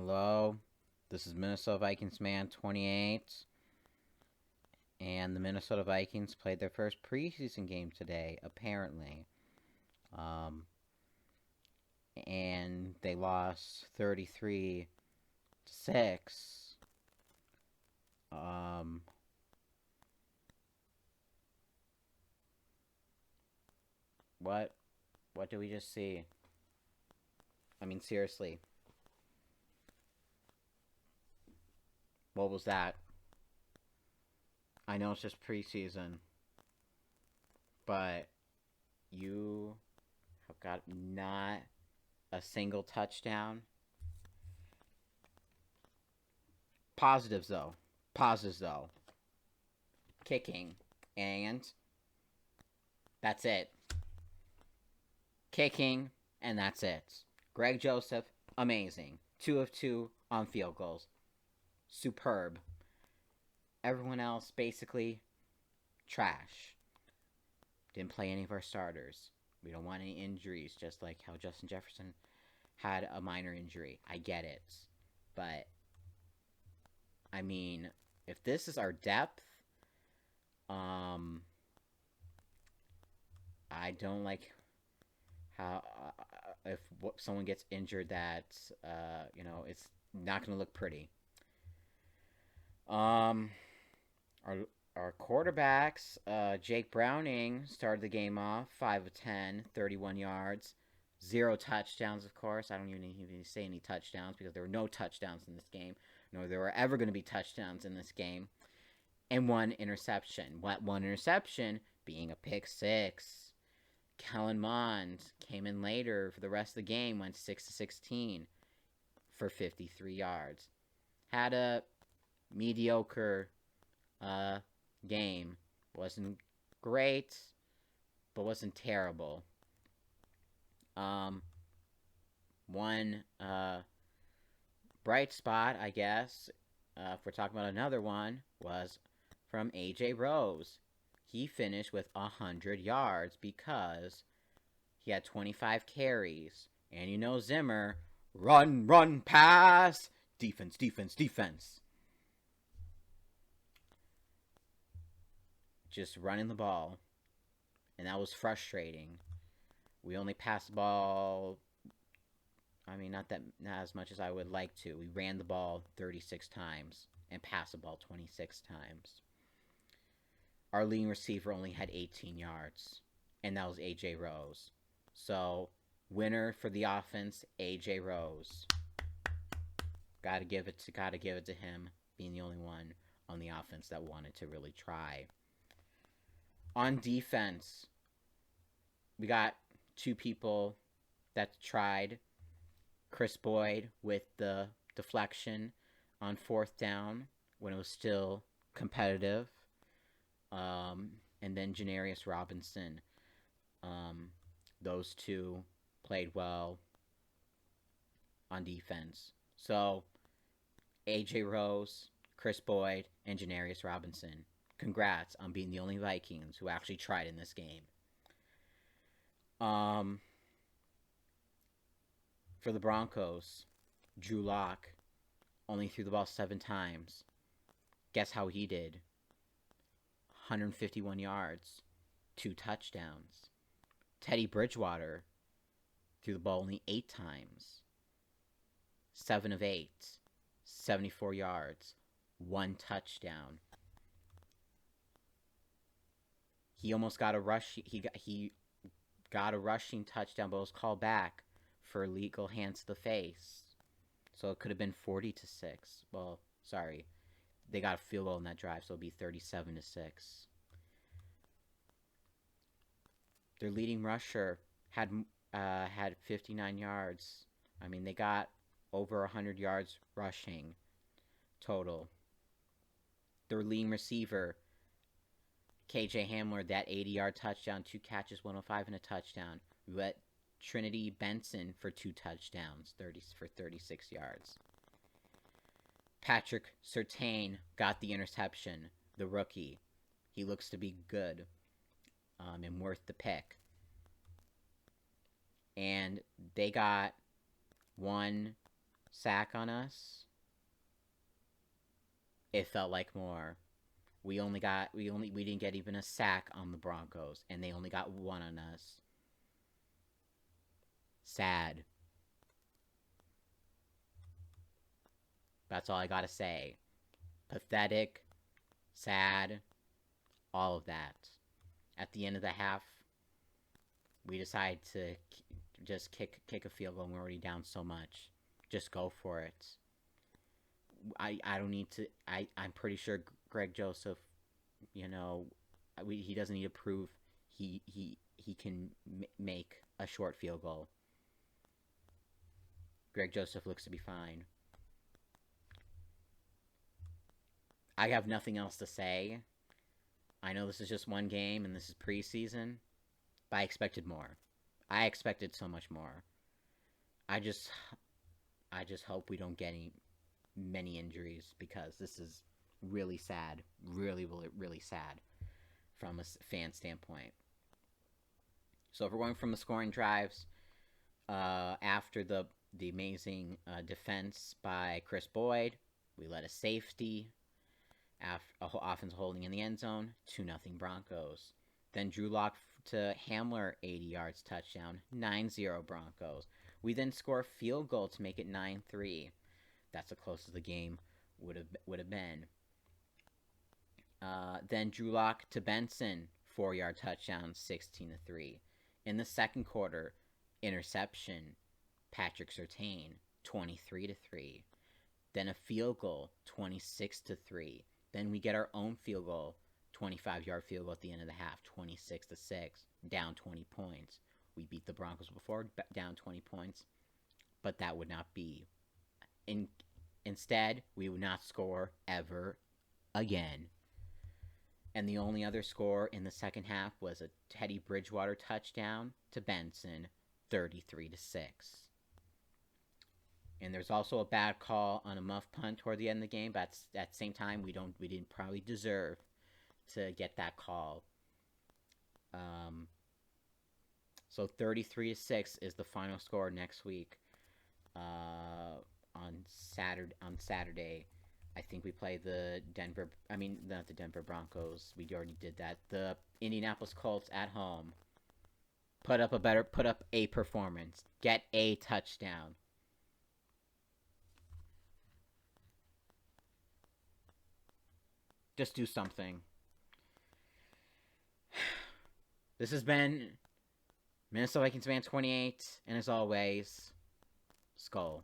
Hello, this is Minnesota Vikings Man 28, and the Minnesota Vikings played their first preseason game today, apparently. Um, and they lost 33 to 6. Um, what? What did we just see? I mean, seriously, what was that? I know it's just preseason, but you have got not a single touchdown. Positives though. Positives though. Kicking. And that's it. Kicking, and that's it. Greg Joseph, amazing. 2 of 2 on field goals. Superb. Everyone else, basically, trash. Didn't play any of our starters. We don't want any injuries, just like how Justin Jefferson had a minor injury. I get it. But, I mean, if this is our depth, I don't like how if someone gets injured that it's not going to look pretty. Um, our our quarterbacks, Jake Browning started the game off 5 of 10, 31 yards, 0 touchdowns. Of course, I don't even say any touchdowns because there were no touchdowns in this game, nor there were ever going to be touchdowns in this game, and 1 interception. What 1 interception being a pick six. Kellen Mond came in later for the rest of the game, went 6 to 16 for 53 yards. Had a mediocre game. Wasn't great, but wasn't terrible. One bright spot, I guess, if we're talking about another one, was from A.J. Rose. He finished with 100 yards because he had 25 carries. And you know Zimmer, run, run, pass, defense, defense, defense. Just running the ball. And that was frustrating. We only passed the ball, I mean, not as much as I would like to. We ran the ball 36 times and passed the ball 26 times. Our leading receiver only had 18 yards, and that was A.J. Rose. So, winner for the offense, A.J. Rose. Gotta give it to him, being the only one on the offense that wanted to really try. On defense, we got 2 people that tried. Chris Boyd with the deflection on 4th down when it was still competitive. And then Janarius Robinson. Those 2 played well on defense. So, A.J. Rose, Chris Boyd, and Janarius Robinson. Congrats on being the only Vikings who actually tried in this game. For the Broncos, Drew Lock only threw the ball 7 times. Guess how he did? 151 yards, 2 touchdowns. Teddy Bridgewater threw the ball only 8 times. 7 of 8, 74 yards, 1 touchdown. He almost got a he got a rushing touchdown, but was called back for illegal hands to the face. So it could have been 40 to 6. Well, sorry. They got a field goal in that drive, so it'll be 37 to 6. Their leading rusher had 59 yards. I mean, they got over 100 yards rushing total. Their leading receiver, KJ Hamler, that 80-yard touchdown, 2 catches, 105 and a touchdown. We let Trinity Benson for 2 touchdowns, 36 yards. Patrick Surtain got the interception, the rookie. He looks to be good and worth the pick. And they got 1 sack on us, it felt like more. We didn't get even a sack on the Broncos, and they only got one on us. Sad. That's all I gotta say. Pathetic, sad, all of that. At the end of the half, we decide to just kick a field goal, and we're already down so much. Just go for it. I don't need to. I'm pretty sure Greg Joseph, he doesn't need to prove he can make a short field goal. Greg Joseph looks to be fine. I have nothing else to say. I know this is just one game and this is preseason, but I expected more. I expected so much more. I just hope we don't get many injuries, because this is really sad. Really, really, really sad from a fan standpoint. So if we're going from the scoring drives, after the amazing defense by Chris Boyd, we let a safety. Offense holding in the end zone, 2-0 Broncos. Then Drew Lock to Hamler, 80 yards, touchdown, 9-0 Broncos. We then score a field goal to make it 9-3. That's the closest the game would have been. Then Drew Lock to Benson, 4-yard touchdown, 16-3. In the second quarter, interception, Patrick Surtain, 23-3. Then a field goal, 26-3. Then we get our own field goal, 25-yard field goal at the end of the half, 26-6, down 20 points. We beat the Broncos before, down 20 points, but that would not be. Instead, we would not score ever again. And the only other score in the second half was a Teddy Bridgewater touchdown to Benson, 33-6. And there's also a bad call on a muff punt toward the end of the game, but at the same time, we didn't probably deserve to get that call. So 33-6 is the final score next week. On Saturday, I think we play not the Denver Broncos. We already did that. The Indianapolis Colts at home. Put up a performance. Get a touchdown. Just do something. This has been Minnesota Vikings Fan 28, and as always, Skull.